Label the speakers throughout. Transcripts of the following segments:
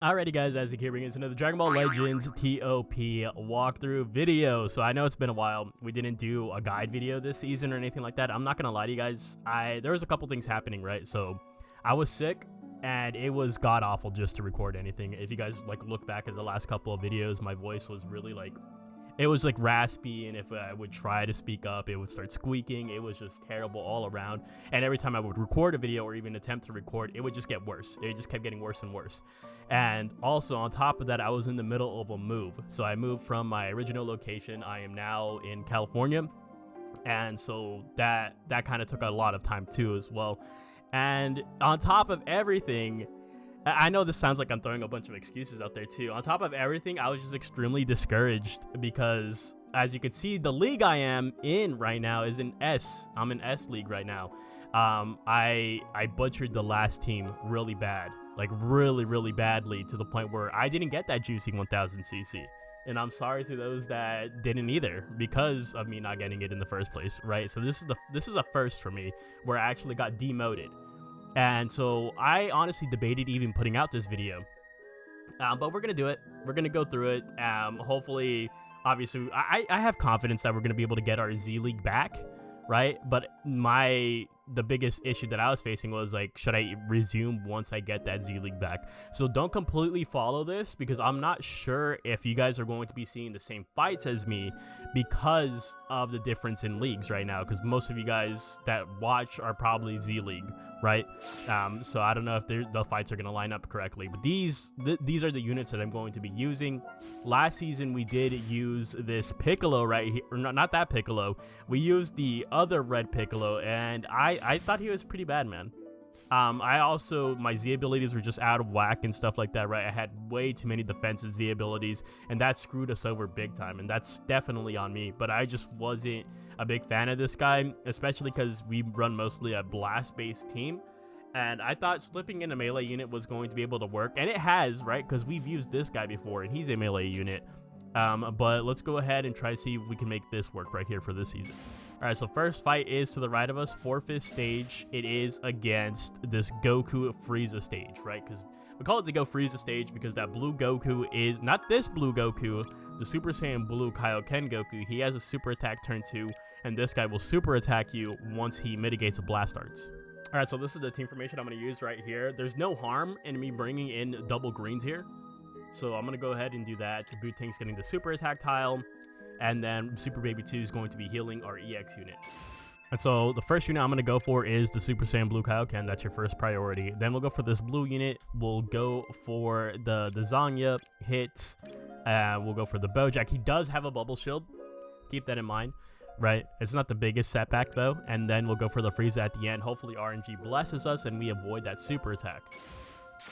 Speaker 1: Alrighty guys, Isaac here bringing us another Dragon Ball Legends TOP walkthrough video. So I know it's been a while. We didn't do a guide video this season or anything like that. I'm not gonna lie to you guys. There was a couple things happening, right? So I was sick and it was god awful just to record anything. If you guys like look back at the last couple of videos, my voice was really it was like raspy, and if I would try to speak up, it would start squeaking. It was just terrible all around. And every time I would record a video or even attempt to record, it would just get worse. It just kept getting worse and worse. And also on top of that, I was in the middle of a move. So I moved from my original location. I am now in California. And so that kind of took a lot of time too as well. And on top of everything, I know this sounds like I'm throwing a bunch of excuses out there too. On top of everything, I was just extremely discouraged because, as you can see, the league I am in right now is in S. I'm in S League right now. I butchered the last team really bad, like really badly, to the point where I didn't get that juicy 1000 CC. And I'm sorry to those that didn't either because of me not getting it in the first place, right? So this is a first for me where I actually got demoted. And so I honestly debated even putting out this video, but we're gonna do it. We're gonna go through it. Hopefully, obviously, I have confidence that we're gonna be able to get our Z League back, right? But the biggest issue that I was facing was like, should I resume once I get that Z League back? So don't completely follow this because I'm not sure if you guys are going to be seeing the same fights as me because of the difference in leagues right now. Because most of you guys that watch are probably Z League, right? So I don't know if the fights are going to line up correctly, but these are the units that I'm going to be using. Last season we did use this Piccolo right here, or not that Piccolo. We used the other red Piccolo, and I thought he was pretty bad, man. My Z abilities were just out of whack and stuff like that, right? I had way too many defensive Z abilities, and that screwed us over big time, and that's definitely on me. But I just wasn't a big fan of this guy, especially because we run mostly a blast-based team, and I thought slipping in a melee unit was going to be able to work, and it has, right? Because we've used this guy before, and he's a melee unit. But let's go ahead and try to see if we can make this work right here for this season. Alright, so first fight is to the right of us, 4th stage. It is against this Goku Frieza stage, right? Because we call it the Go Frieza stage because that blue Goku is not this blue Goku, the Super Saiyan Blue Kaioken Goku. He has a super attack turn 2, and this guy will super attack you once he mitigates a blast arts. Alright, so this is the team formation I'm going to use right here. There's no harm in me bringing in double greens here, so I'm going to go ahead and do that. Booting's getting the super attack tile. And then Super Baby 2 is going to be healing our EX unit. And so the first unit I'm going to go for is the Super Saiyan Blue Kaioken. That's your first priority. Then we'll go for this blue unit. We'll go for the Zanya hits. We'll go for the Bojack. He does have a bubble shield. Keep that in mind, right? It's not the biggest setback though. And then we'll go for the Frieza at the end. Hopefully RNG blesses us and we avoid that super attack.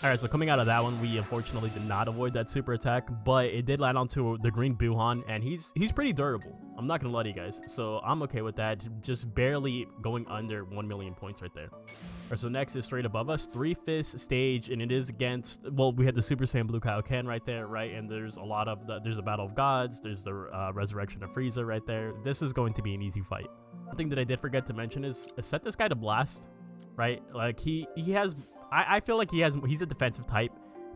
Speaker 1: Alright, so coming out of that one, we unfortunately did not avoid that super attack, but it did land onto the green Buhan, and he's pretty durable. I'm not gonna lie to you guys, so I'm okay with that. Just barely going under 1 million points right there. Alright, so next is straight above us, 3/5 stage, and it is against, well, we have the Super Saiyan Blue Kaioken right there, right? And there's a lot of there's the Battle of Gods, there's the Resurrection of Frieza right there. This is going to be an easy fight. One thing that I did forget to mention is set this guy to blast, right? Like he has. I feel like he's a defensive type,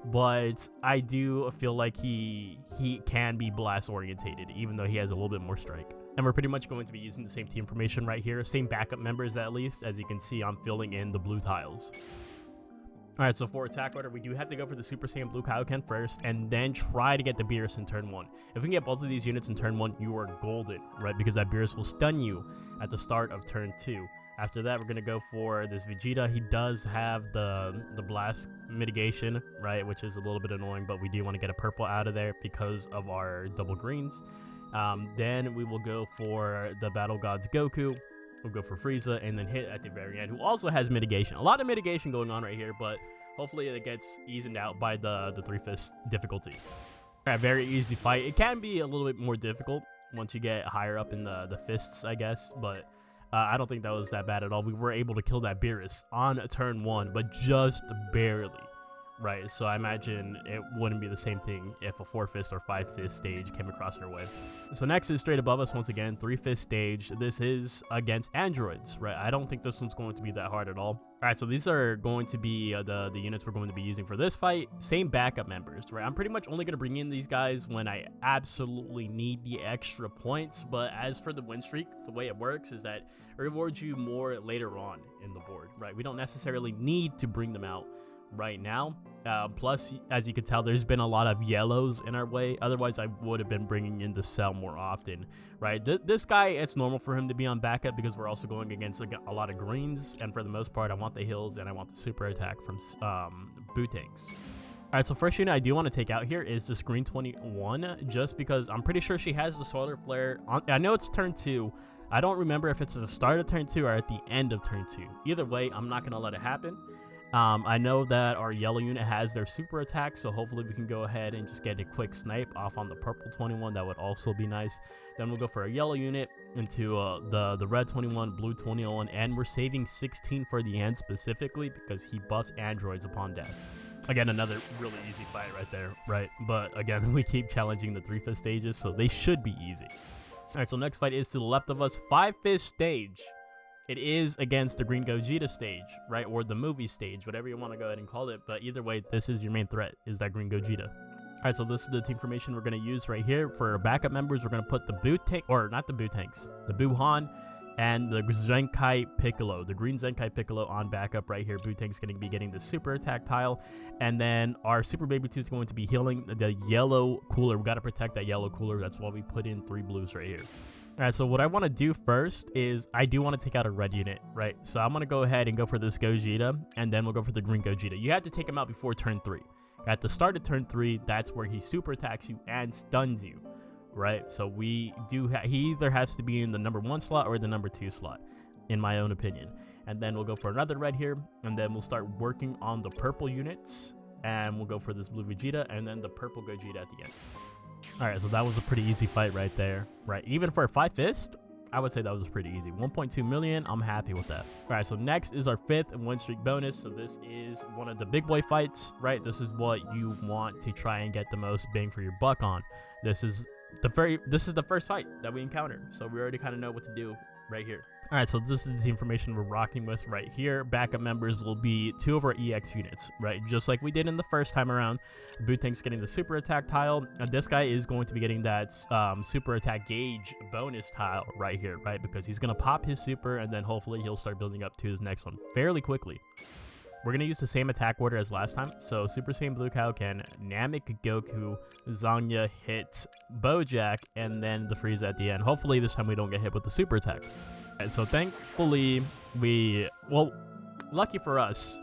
Speaker 1: but I do feel like he can be blast orientated, even though he has a little bit more strike. And we're pretty much going to be using the same team formation right here, same backup members at least. As you can see, I'm filling in the blue tiles. Alright, so for attack order, we do have to go for the Super Saiyan Blue Kaioken first, and then try to get the Beerus in turn 1. If we can get both of these units in turn 1, you are golden, right? Because that Beerus will stun you at the start of turn 2. After that, we're going to go for this Vegeta. He does have the blast mitigation, right, which is a little bit annoying, but we do want to get a purple out of there because of our double greens. Then we will go for the Battle Gods Goku. We'll go for Frieza and then hit at the very end, who also has mitigation. A lot of mitigation going on right here, but hopefully it gets eased out by the 3/5 difficulty. All right, very easy fight. It can be a little bit more difficult once you get higher up in the fists, I guess, but I don't think that was that bad at all. We were able to kill that Beerus on turn 1, but just barely, right? So I imagine it wouldn't be the same thing if a 4-fist or 5-fist stage came across our way. So next is straight above us once again, 3-fist stage. This is against androids, right? I don't think this one's going to be that hard at all. All right, so these are going to be the units we're going to be using for this fight. Same backup members, right? I'm pretty much only going to bring in these guys when I absolutely need the extra points. But as for the win streak, the way it works is that it rewards you more later on in the board, right? We don't necessarily need to bring them out right now. Plus, as you can tell, there's been a lot of yellows in our way. Otherwise, I would have been bringing in the cell more often, right? This guy, it's normal for him to be on backup because we're also going against a lot of greens. And for the most part, I want the hills and I want the super attack from boot tanks. All right, so first unit I do want to take out here is this green 21, just because I'm pretty sure she has the solar flare. I know it's turn 2. I don't remember if it's at the start of turn 2 or at the end of turn 2. Either way, I'm not going to let it happen. I know that our yellow unit has their super attack, so hopefully we can go ahead and just get a quick snipe off on the purple 21. That would also be nice. Then we'll go for a yellow unit into the red 21, blue 21, and we're saving 16 for the end specifically because he buffs androids upon death. Again, another really easy fight right there, right? But again, we keep challenging the 3-fist stages, so they should be easy. All right, so next fight is to the left of us, 5-fist stage. It is against the Green Gogeta stage, right? Or the movie stage, whatever you want to go ahead and call it. But either way, this is your main threat, is that Green Gogeta. All right, so this is the team formation we're going to use right here. For our backup members, we're going to put the boot tank, or not the boot tanks, the Buhan and the Zenkai Piccolo, the green Zenkai Piccolo on backup right here. Boot tank's going to be getting the super attack tile. And then our Super Baby 2 is going to be healing the yellow cooler. We got to protect that yellow cooler. That's why we put in 3 blues right here. All right, so what I want to do first is I do want to take out a red unit, right? So I'm going to go ahead and go for this Gogeta, and then we'll go for the green Gogeta. You have to take him out before turn 3. At the start of turn 3, that's where he super attacks you and stuns you, right? So we do he either has to be in the number 1 slot or the number 2 slot, in my own opinion. And then we'll go for another red here, and then we'll start working on the purple units, and we'll go for this blue Vegeta, and then the purple Gogeta at the end. Alright, so that was a pretty easy fight right there, right? Even for a 5-fist, I would say that was pretty easy. 1.2 million, I'm happy with that. Alright, so next is our 5th win streak bonus. So this is one of the big boy fights, right? This is what you want to try and get the most bang for your buck on. This is the first fight that we encounter, so we already kind of know what to do right here. All right, so this is the information we're rocking with right here. Backup members will be 2 of our EX units, right? Just like we did in the first time around. Boot tank's getting the super attack tile, and this guy is going to be getting that super attack gauge bonus tile right here, right? Because he's gonna pop his super, and then hopefully he'll start building up to his next one fairly quickly. We're going to use the same attack order as last time. So Super Saiyan Blue Kaioken, Namek Goku, Zanya hit Bojack, and then the Frieza at the end. Hopefully this time we don't get hit with the super attack. Right, so thankfully lucky for us,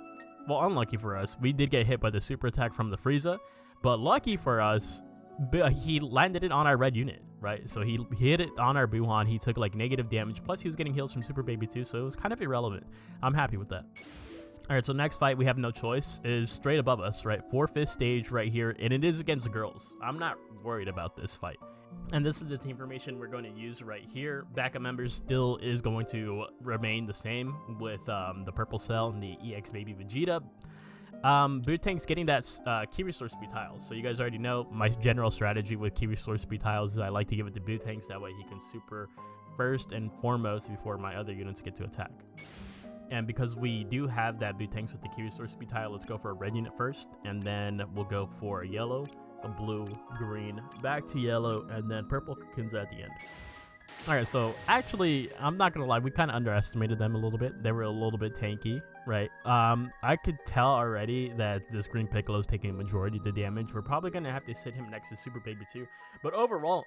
Speaker 1: unlucky for us, we did get hit by the super attack from the Frieza. But lucky for us, he landed it on our red unit, right? So he hit it on our Buhan. He took like negative damage. Plus he was getting heals from Super Baby 2, so it was kind of irrelevant. I'm happy with that. All right, so next fight we have no choice is straight above us, right? 4-fist stage right here, and it is against the girls. I'm not worried about this fight. And this is the team formation we're going to use right here. Backup members still is going to remain the same with the purple cell and the EX Baby Vegeta. Boot tank's getting that key resource speed tiles. So you guys already know my general strategy with key resource speed tiles is I like to give it to boot tanks. That way he can super first and foremost before my other units get to attack. And because we do have that boot tanks with the key resource speed tile, let's go for a red unit first, and then we'll go for a yellow, a blue, green, back to yellow, and then purple cocoons at the end. Alright, so actually, I'm not gonna lie, we kind of underestimated them a little bit. They were a little bit tanky, right? I could tell already that this green Piccolo is taking a majority of the damage. We're probably gonna have to sit him next to Super Baby 2. But overall,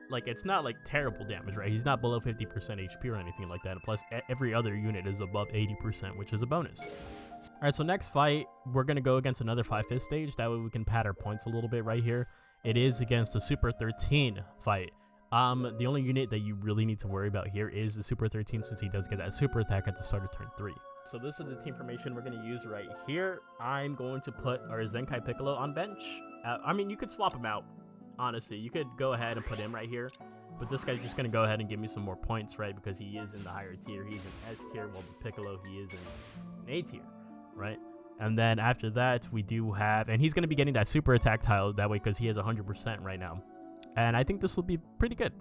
Speaker 1: like, it's not like terrible damage, right? He's not below 50% HP or anything like that. And plus, every other unit is above 80%, which is a bonus. All right, so next fight, we're going to go against another 5-fist stage. That way we can pad our points a little bit right here. It is against the Super 13 fight. The only unit that you really need to worry about here is the Super 13, since he does get that super attack at the start of turn 3. So this is the team formation we're going to use right here. I'm going to put our Zenkai Piccolo on bench. I mean, you could swap him out. Honestly, you could go ahead and put him right here, but this guy's just going to go ahead and give me some more points, right? Because he is in the higher tier. He's in S tier, while the Piccolo, he is in A tier, right? And then after that, we do have, and he's going to be getting that super attack tile that way because he has 100% right now. And I think this will be pretty good.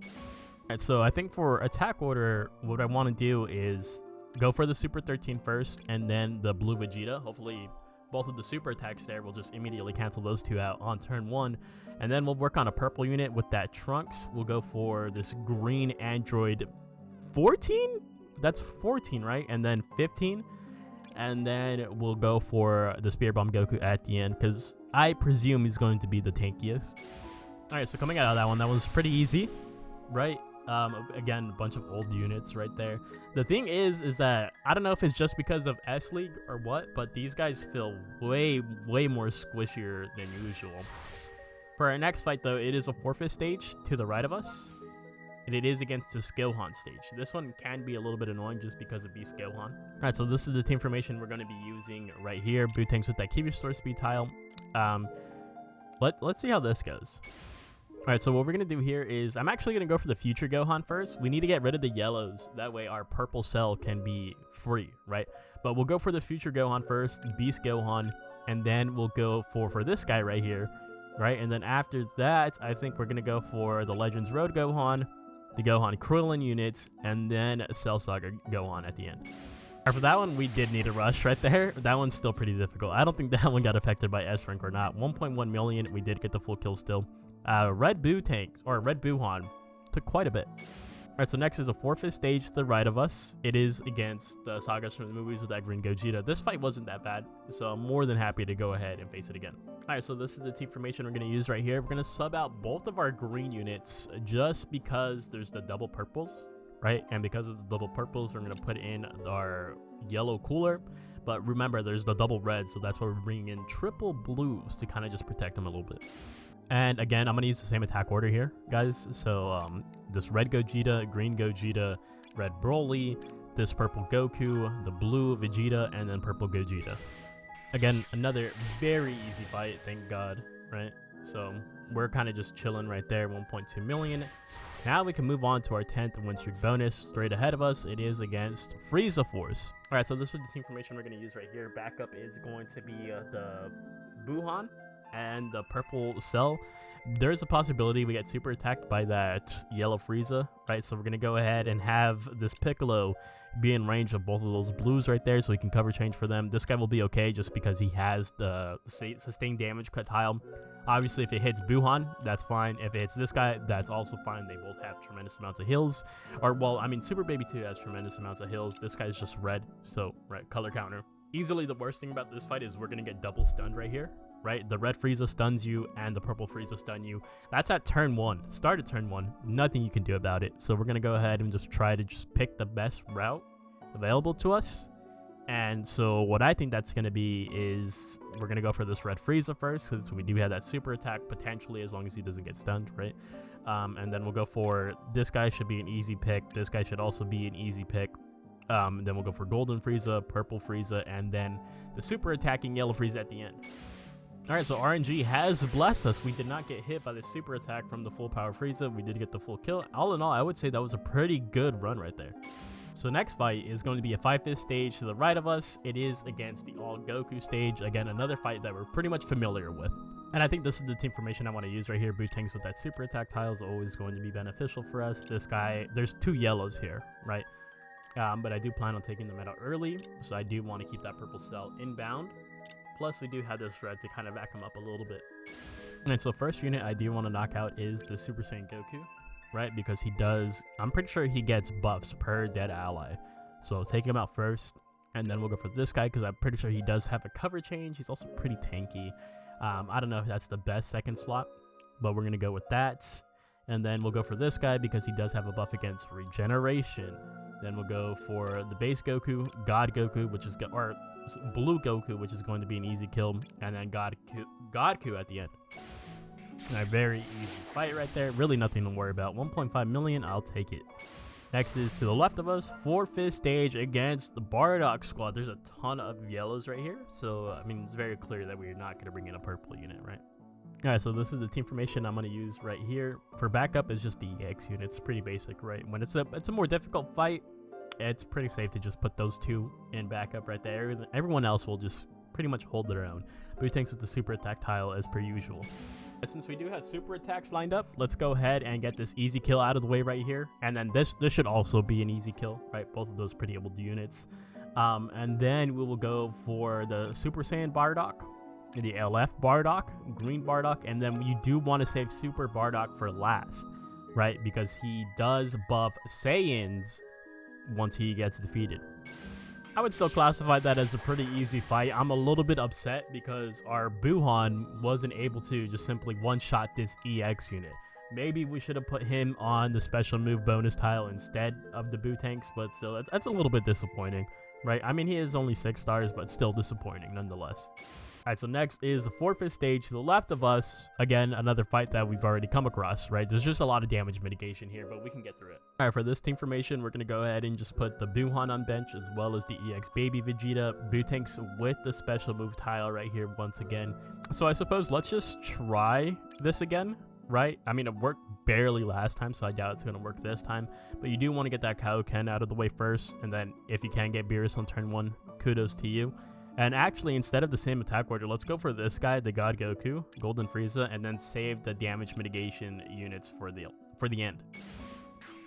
Speaker 1: And so I think for attack order, what I want to do is go for the Super 13 first, and then the blue Vegeta. Hopefully both of the super attacks there will just immediately cancel those two out on turn 1. And then we'll work on a purple unit with that Trunks. We'll go for this green android 14? That's 14, right? And then 15. And then we'll go for the Spirit Bomb Goku at the end, because I presume he's going to be the tankiest. Alright, so coming out of that one was pretty easy, right? Again, a bunch of old units right there. The thing is that I don't know if it's just because of S League or what, but these guys feel way more squishier than usual. For our next fight though, it is a forfeit stage to the right of us, and it is against the Skillhan stage. This one can be a little bit annoying just because of beast Skillhan. Alright, so this is the team formation we're going to be using right here. Bootangs with that Kiwi Store speed tile. Let's see how this goes. Alright, so what we're going to do here is I'm actually going to go for the future Gohan first. We need to get rid of the yellows. That way our purple cell can be free, right? But we'll go for the future Gohan first, Beast Gohan, and then we'll go for this guy right here, right? And then after that, I think we're going to go for the Legends Road Gohan, the Gohan Krillin units, and then Cell Saga Gohan at the end. For that one, we did need a rush right there. That one's still pretty difficult. I don't think that one got affected by S rank or not. 1.1 million, we did get the full kill still. Red Bootangs, or Red Buuhan, took quite a bit. Alright, so next is a forfeit stage to the right of us. It is against the sagas from the movies with that green Gogeta. This fight wasn't that bad, so I'm more than happy to go ahead and face it again. Alright, so this is the team formation we're going to use right here. We're going to sub out both of our green units just because there's the double purples, right? And because of the double purples, we're going to put in our yellow cooler. But remember, there's the double red, so that's why we're bringing in triple blues to kind of just protect them a little bit. And again, I'm going to use the same attack order here, guys. So this red Gogeta, green Gogeta, red Broly, this purple Goku, the blue Vegeta, and then purple Gogeta. Again, another very easy fight, thank God, right? So we're kind of just chilling right there, 1.2 million. Now we can move on to our 10th win streak bonus. Straight ahead of us, it is against Frieza Force. All right, so this is the team formation we're going to use right here. Backup is going to be the Buuhan and the purple cell. There's a possibility we get super attacked by that yellow Frieza, right? So we're going to go ahead and have this Piccolo be in range of both of those blues right there so he can cover change for them. This guy will be okay just because he has the sustained damage cut tile. Obviously, if it hits Buuhan, that's fine. If it hits this guy, that's also fine. They both have tremendous amounts of heals. Or, well, I mean, Super Baby 2 has tremendous amounts of heals. This guy's just red, so, right, color counter. Easily the worst thing about this fight is we're going to get double stunned right here. Right, the red Frieza stuns you and the purple Frieza stun you. That's at turn 1. Start at turn 1. Nothing you can do about it. So we're going to go ahead and just try to just pick the best route available to us. And so what I think that's going to be is we're going to go for this red Frieza first, because we do have that super attack potentially as long as he doesn't get stunned, right? And then we'll go for this guy should be an easy pick. This guy should also be an easy pick. Then we'll go for golden Frieza, purple Frieza, and then the super attacking yellow Frieza at the end. Alright, so RNG has blessed us. We did not get hit by the super attack from the full power Frieza. We did get the full kill. All in all, I would say that was a pretty good run right there. So next fight is going to be a 5-5 stage to the right of us. It is against the All Goku stage. Again, another fight that we're pretty much familiar with. And I think this is the team formation I want to use right here. Bootangs with that super attack tile is always going to be beneficial for us. This guy, there's 2 yellows here, right? But I do plan on taking them out early. So I do want to keep that purple cell inbound. Plus, we do have this red to kind of back him up a little bit. And so first unit I do want to knock out is the Super Saiyan Goku, right? Because he does, I'm pretty sure he gets buffs per dead ally. So I'll take him out first, and then we'll go for this guy because I'm pretty sure he does have a cover change. He's also pretty tanky. I don't know if that's the best second slot, but we're going to go with that. And then we'll go for this guy because he does have a buff against regeneration. Then we'll go for the base Goku, God Goku, which is, or Blue Goku, which is going to be an easy kill, and then Godku at the end. A very easy fight right there. Really nothing to worry about. 1.5 million, I'll take it. Next is to the left of us, 4-5 stage against the Bardock squad. There's a ton of yellows right here, so I mean it's very clear that we're not going to bring in a purple unit, right? Alright, so this is the team formation I'm going to use right here. For backup, it's just the EX unit. It's pretty basic, right? When it's a more difficult fight, it's pretty safe to just put those 2 in backup right there. Everyone else will just pretty much hold their own. Blue tanks with the super attack tile as per usual. Since we do have super attacks lined up, let's go ahead and get this easy kill out of the way right here. And then this should also be an easy kill, right? Both of those pretty able units. And then we will go for the Super Saiyan Bardock, the LF Bardock, Green Bardock, and then you do want to save Super Bardock for last, right? Because he does buff Saiyans once he gets defeated. I would still classify that as a pretty easy fight. I'm a little bit upset because our Buhan wasn't able to just simply one-shot this EX unit. Maybe we should have put him on the special move bonus tile instead of the Boo tanks, but still, that's a little bit disappointing, right? I mean, he is only 6 stars, but still disappointing nonetheless. Alright, so next is the forfeit stage to the left of us. Again, another fight that we've already come across, right? There's just a lot of damage mitigation here, but we can get through it. Alright, for this team formation, we're going to go ahead and just put the Buhan on bench as well as the EX Baby Vegeta. Boo tanks with the special move tile right here once again. So I suppose let's just try this again, right? I mean, it worked barely last time, so I doubt it's going to work this time. But you do want to get that Kaioken out of the way first, and then if you can get Beerus on turn 1, kudos to you. And actually, instead of the same attack order, let's go for this guy, the God Goku, Golden Frieza, and then save the damage mitigation units for the end.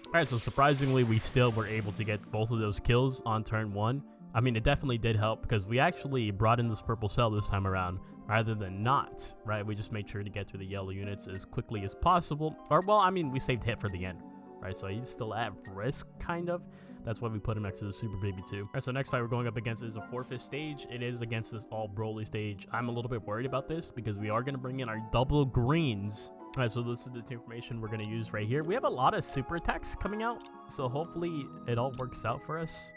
Speaker 1: Alright, so surprisingly, we still were able to get both of those kills on turn 1. I mean, it definitely did help because we actually brought in this purple cell this time around rather than not, right? We just made sure to get through the yellow units as quickly as possible. Or, well, I mean, we saved hit for the end, right? So he's still at risk, kind of. That's why we put him next to the Super Baby 2. Alright, so next fight we're going up against is a forfeit stage. It is against this all Broly stage. I'm a little bit worried about this because we are going to bring in our double greens. Alright, so this is the team formation we're going to use right here. We have a lot of super attacks coming out, so hopefully it all works out for us.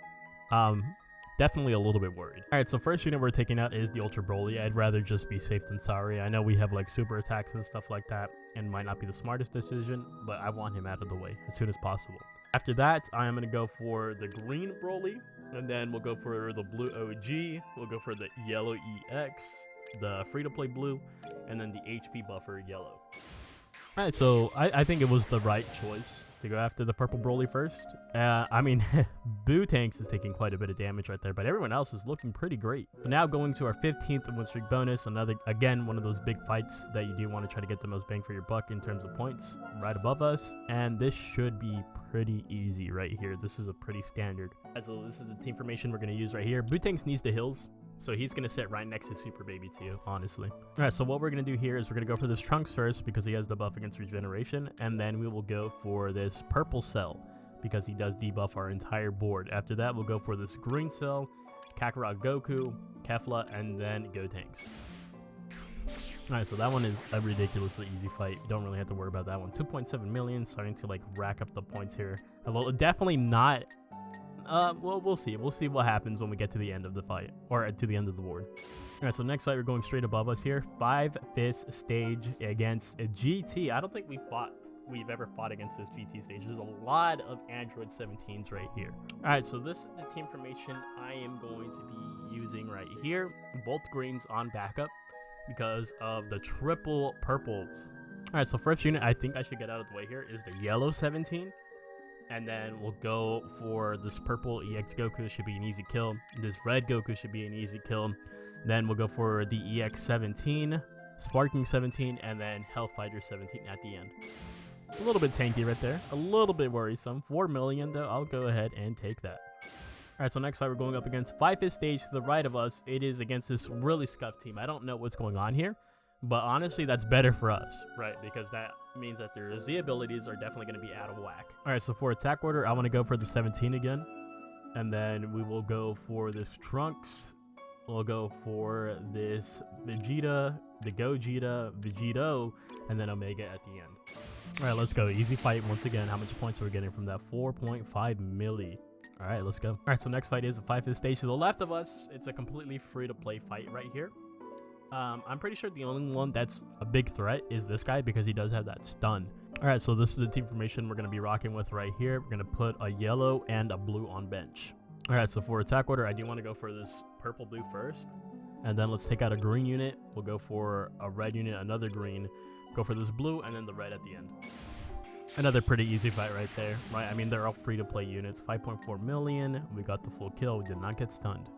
Speaker 1: Definitely a little bit worried. Alright, so first unit we're taking out is the Ultra Broly. I'd rather just be safe than sorry. I know we have like super attacks and stuff like that, and might not be the smartest decision, but I want him out of the way as soon as possible. After that, I am going to go for the green Broly, and then we'll go for the blue OG, we'll go for the yellow EX, the free-to-play blue, and then the HP buffer yellow. Alright, so I think it was the right choice to go after the purple Broly first. I mean, Boo Tanks is taking quite a bit of damage right there, but everyone else is looking pretty great. Now going to our 15th win streak bonus, again, one of those big fights that you do want to try to get the most bang for your buck in terms of points right above us, and this should be pretty easy right here. This is a pretty standard. So this is the team formation we're going to use right here. Boo Tanks needs the hills, so he's going to sit right next to Super Baby 2, honestly. Alright, so what we're going to do here is we're going to go for this Trunks first because he has the buff against regeneration, and then we will go for this purple cell because he does debuff our entire board. After that, we'll go for this green cell, Kakarot Goku, Kefla, and then Go Tanks. Alright, so that one is a ridiculously easy fight. Don't really have to worry about that one. 2.7 million, starting to like rack up the points here. Although definitely not. Well, we'll see. We'll see what happens when we get to the end of the fight, or to the end of the board. Alright, so next fight we're going straight above us here. 5th stage against a GT. I don't think we've ever fought against this GT stage. There's a lot of Android 17s right here. Alright, so this is the team formation I am going to be using right here. Both greens on backup because of the triple purples. Alright, so first unit I think I should get out of the way here is the yellow 17. And then we'll go for this purple EX Goku, should be an easy kill. This red Goku should be an easy kill. Then we'll go for the EX 17, Sparking 17, and then Hellfighter 17 at the end. A little bit tanky right there. A little bit worrisome. 4 million though. I'll go ahead and take that. Alright, so next fight we're going up against 5th stage to the right of us. It is against this really scuffed team. I don't know what's going on here, but honestly that's better for us, right? Because that means that their Z abilities are definitely going to be out of whack. Alright, so for attack order, I want to go for the 17 again. And then we will go for this Trunks. We'll go for this Vegeta, the Gogeta, Vegeto, and then Omega at the end. Alright, let's go. Easy fight once again. How much points are we getting from that? 4.5 milli. Alright, let's go. Alright, so next fight is a 5th stage to the left of us. It's a completely free-to-play fight right here. I'm pretty sure the only one that's a big threat is this guy because he does have that stun. Alright, so this is the team formation we're going to be rocking with right here. We're going to put a yellow and a blue on bench. Alright, so for attack order, I do want to go for this purple blue first. And then let's take out a green unit. We'll go for a red unit, another green. Go for this blue, and then the red at the end. Another pretty easy fight right there, right? I mean, they're all free-to-play units. 5.4 million. We got the full kill. We did not get stunned.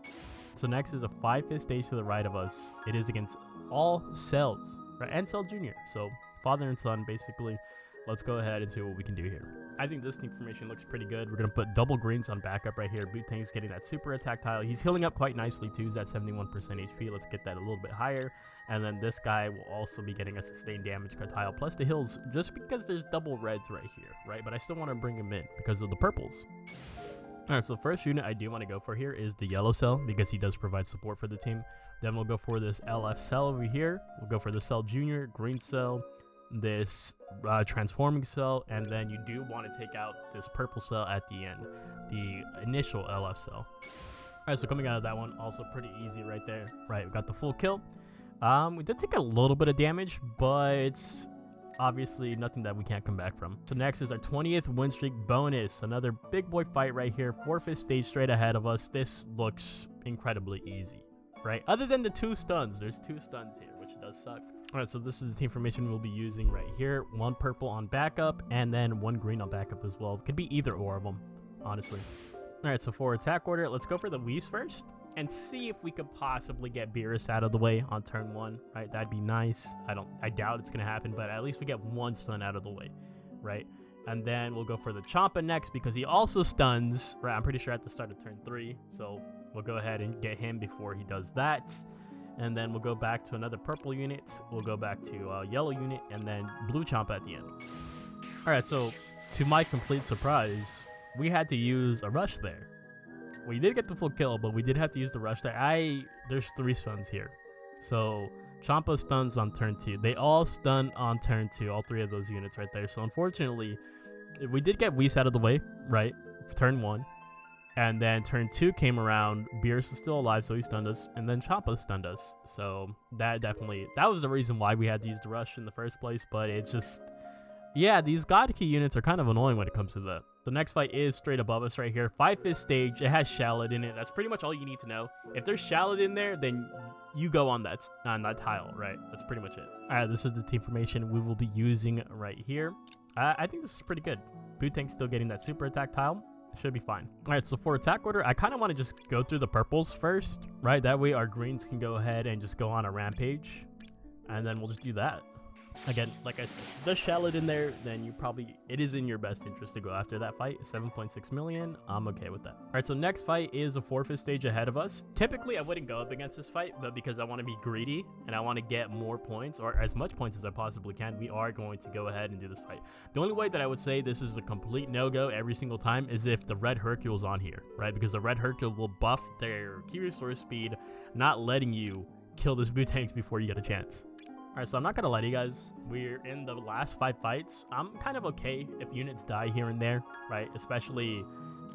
Speaker 1: So next is a 5-5 stage to the right of us. It is against all cells, right? And Cell Junior. So father and son, basically. Let's go ahead and see what we can do here. I think this team formation looks pretty good. We're going to put double greens on backup right here. Bootang's getting that super attack tile. He's healing up quite nicely too. He's at 71% HP. Let's get that a little bit higher. And then this guy will also be getting a sustained damage tile plus the hills, just because there's double reds right here, right? But I still want to bring him in because of the purples. Alright, so the first unit I do want to go for here is the yellow cell, because he does provide support for the team. Then we'll go for this LF cell over here. We'll go for the Cell Junior, green cell, this transforming cell, and then you do want to take out this purple cell at the end, the initial LF cell. Alright, so coming out of that one, also pretty easy right there. Right, we got the full kill. We did take a little bit of damage, but it's obviously nothing that we can't come back from. So next is our 20th win streak bonus. Another big boy fight right here. 4-5 stage straight ahead of us. This looks incredibly easy, right? Other than the 2 stuns. There's 2 stuns here, which does suck. Alright, so this is the team formation we'll be using right here. 1 purple on backup, and then 1 green on backup as well. Could be either or of them, honestly. Alright, so for attack order, let's go for the Whis first and see if we could possibly get Beerus out of the way on turn 1, right? That'd be nice. I doubt it's gonna happen, but at least we get 1 stun out of the way, right? And then we'll go for the Champa next, because he also stuns, right? I'm pretty sure at the start of turn 3, so we'll go ahead and get him before he does that. And then we'll go back to another purple unit. We'll go back to yellow unit, and then blue Champa at the end. Alright, so to my complete surprise, we had to use a rush there. We did get the full kill, but we did have to use the rush there. There's 3 stuns here. So Champa stuns on turn 2. They all stun on turn 2, all 3 of those units right there. So unfortunately, if we did get Whis out of the way, right, turn 1. And then turn 2 came around, Beerus is still alive, so he stunned us, and then Champa stunned us. So that was the reason why we had to use the rush in the first place, but it's just, yeah, these God Key units are kind of annoying when it comes to that. The next fight is straight above us right here. 5-5 stage, it has Shallot in it. That's pretty much all you need to know. If there's Shallot in there, then you go on that tile, right? That's pretty much it. Alright, this is the team formation we will be using right here. I think this is pretty good. Bootang's still getting that super attack tile. Should be fine. Alright, so for attack order, I kind of want to just go through the purples first, right? That way our greens can go ahead and just go on a rampage, and then we'll just do that. Again, like I said, the Shallot in there, then it is in your best interest to go after that fight. 7.6 million, I'm okay with that. Alright, so next fight is a 4-5 stage ahead of us. Typically, I wouldn't go up against this fight, but because I want to be greedy and I want to get more points, or as much points as I possibly can, we are going to go ahead and do this fight. The only way that I would say this is a complete no-go every single time is if the red Hercule's on here, right? Because the red Hercule will buff their key restore speed, not letting you kill this Bootangs before you get a chance. Alright, so I'm not gonna lie to you guys, we're in the last 5 fights. I'm kind of okay if units die here and there, right? Especially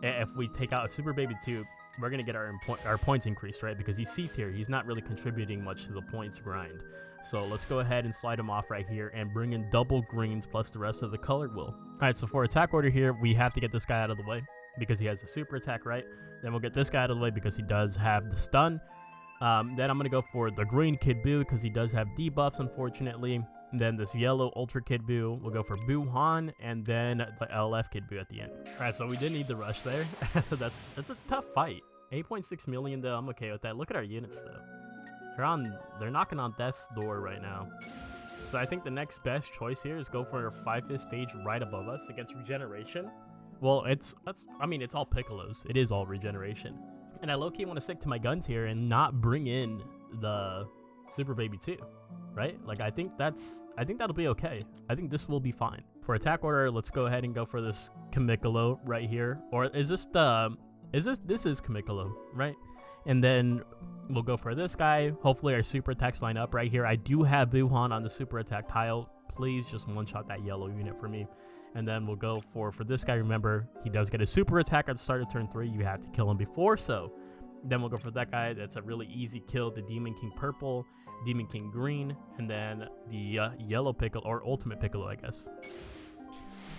Speaker 1: if we take out a Super Baby 2, we're gonna get our points increased, right? Because he's C tier, he's not really contributing much to the points grind. So let's go ahead and slide him off right here and bring in double greens plus the rest of the colored will. Alright, so for attack order here, we have to get this guy out of the way because he has a super attack, right? Then we'll get this guy out of the way because he does have the stun. Then I'm going to go for the green Kid Buu because he does have debuffs, unfortunately. And then this yellow Ultra Kid Buu, we'll go for Buu Han, and then the LF Kid Buu at the end. Alright, so we did need the rush there. That's a tough fight. 8.6 million though, I'm okay with that. Look at our units though. They're knocking on death's door right now. So I think the next best choice here is go for a 5-5 stage right above us against regeneration. Well, it's all Piccolos. It is all regeneration. And I low-key want to stick to my guns here and not bring in the Super Baby 2, right? Like, I think that'll be okay. I think this will be fine. For attack order, let's go ahead and go for this Kamikolo right here. Or is this this is Kamikolo, right? And then we'll go for this guy. Hopefully our super attacks line up right here. I do have Buu Han on the super attack tile. Please just one-shot that yellow unit for me. And then we'll go for this guy. Remember, he does get a super attack at the start of turn 3. You have to kill him before, so then we'll go for that guy. That's a really easy kill. The Demon King purple, Demon King green, and then the yellow Piccolo, or ultimate Piccolo, I guess.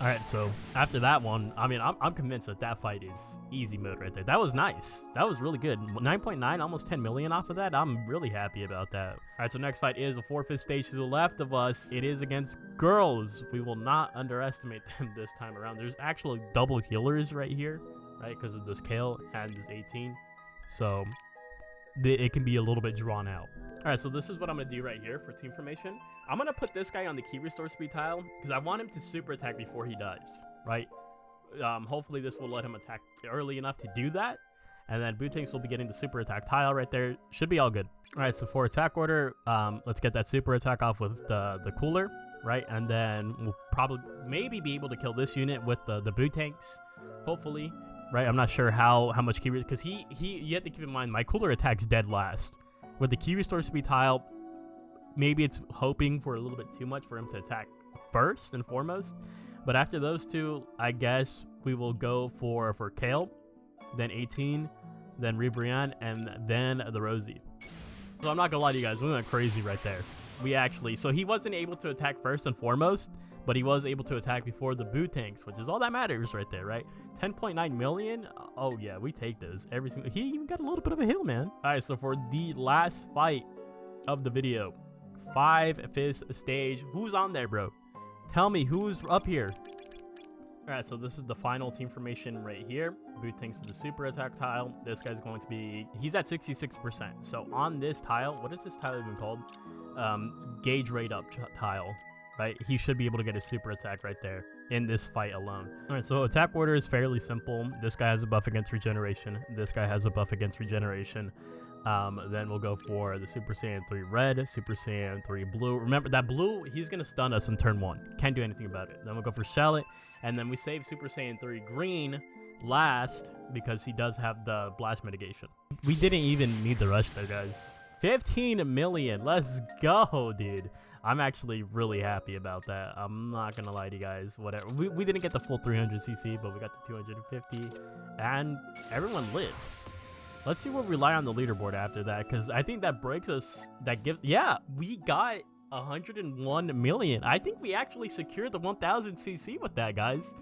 Speaker 1: Alright, so after that one, I'm convinced that fight is easy mode right there. That was nice. That was really good. 9.9, almost 10 million off of that. I'm really happy about that. Alright, so next fight is a 4-5 stage to the left of us. It is against girls. We will not underestimate them this time around. There's actually double healers right here, right? Because of this Kale and this 18. So it can be a little bit drawn out. All right, so this is what I'm gonna do right here for team formation. I'm gonna put this guy on the key restore speed tile because I want him to super attack before he dies, right? Hopefully this will let him attack early enough to do that. And then Bootanks will be getting the super attack tile right there. Should be all good. All right, so for attack order, let's get that super attack off with the cooler, right? And then we'll probably maybe be able to kill this unit with the Bootanks, hopefully, right? I'm not sure how much key, because you have to keep in mind my cooler attack's dead last. With the key restore speed tile, maybe it's hoping for a little bit too much for him to attack first and foremost. But after those two, I guess we will go for Kale, then 18, then Ribrianne, and then the Rosie. So I'm not gonna lie to you guys, we went crazy right there. We actually, so he wasn't able to attack first and foremost, but he was able to attack before the Bootanks, which is all that matters right there, right? 10.9 million. Oh yeah, we take those every single. He even got a little bit of a heal, man. All right, so for the last fight of the video, 5th stage. Who's on there, bro? Tell me who's up here. All right, so this is the final team formation right here. Bootanks to the super attack tile. This guy's going to be, he's at 66%. So on this tile, what is this tile even called? Gauge rate up tile. Right, he should be able to get a super attack right there in this fight alone. All right, so attack order is fairly simple. This guy has a buff against regeneration. This guy has a buff against regeneration. Then we'll go for the Super Saiyan 3 red, Super Saiyan 3 blue. Remember that blue, he's gonna stun us in turn 1. Can't do anything about it. Then we'll go for Shallot, and then we save Super Saiyan 3 green last because he does have the blast mitigation. We didn't even need the rush there, guys. 15 million. Let's go, dude. I'm actually really happy about that. I'm not gonna lie to you guys. Whatever. We didn't get the full 300cc, but we got the 250, and everyone lived. Let's see what we rely on the leaderboard after that, because I think that breaks us. That gives. Yeah, we got 101 million. I think we actually secured the 1000cc with that, guys.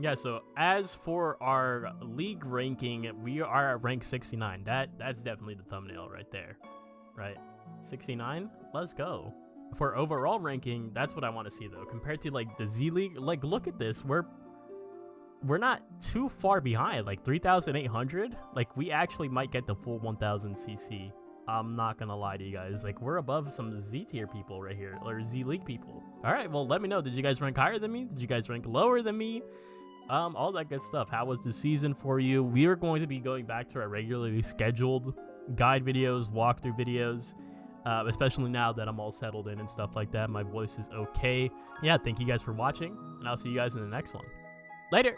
Speaker 1: Yeah, so as for our league ranking, we are at rank 69. That's definitely the thumbnail right there. Right, 69. Let's go. For overall ranking, that's what I want to see though. Compared to like the Z League, like look at this. We're not too far behind. Like 3,800. Like we actually might get the full 1000cc. I'm not gonna lie to you guys. Like we're above some Z tier people right here, or Z League people. All right, well let me know. Did you guys rank higher than me? Did you guys rank lower than me? All that good stuff. How was the season for you? We are going to be going back to our regularly scheduled guide videos, walkthrough videos, especially now that I'm all settled in and stuff like that. My voice is okay. Yeah, thank you guys for watching, and I'll see you guys in the next one. Later.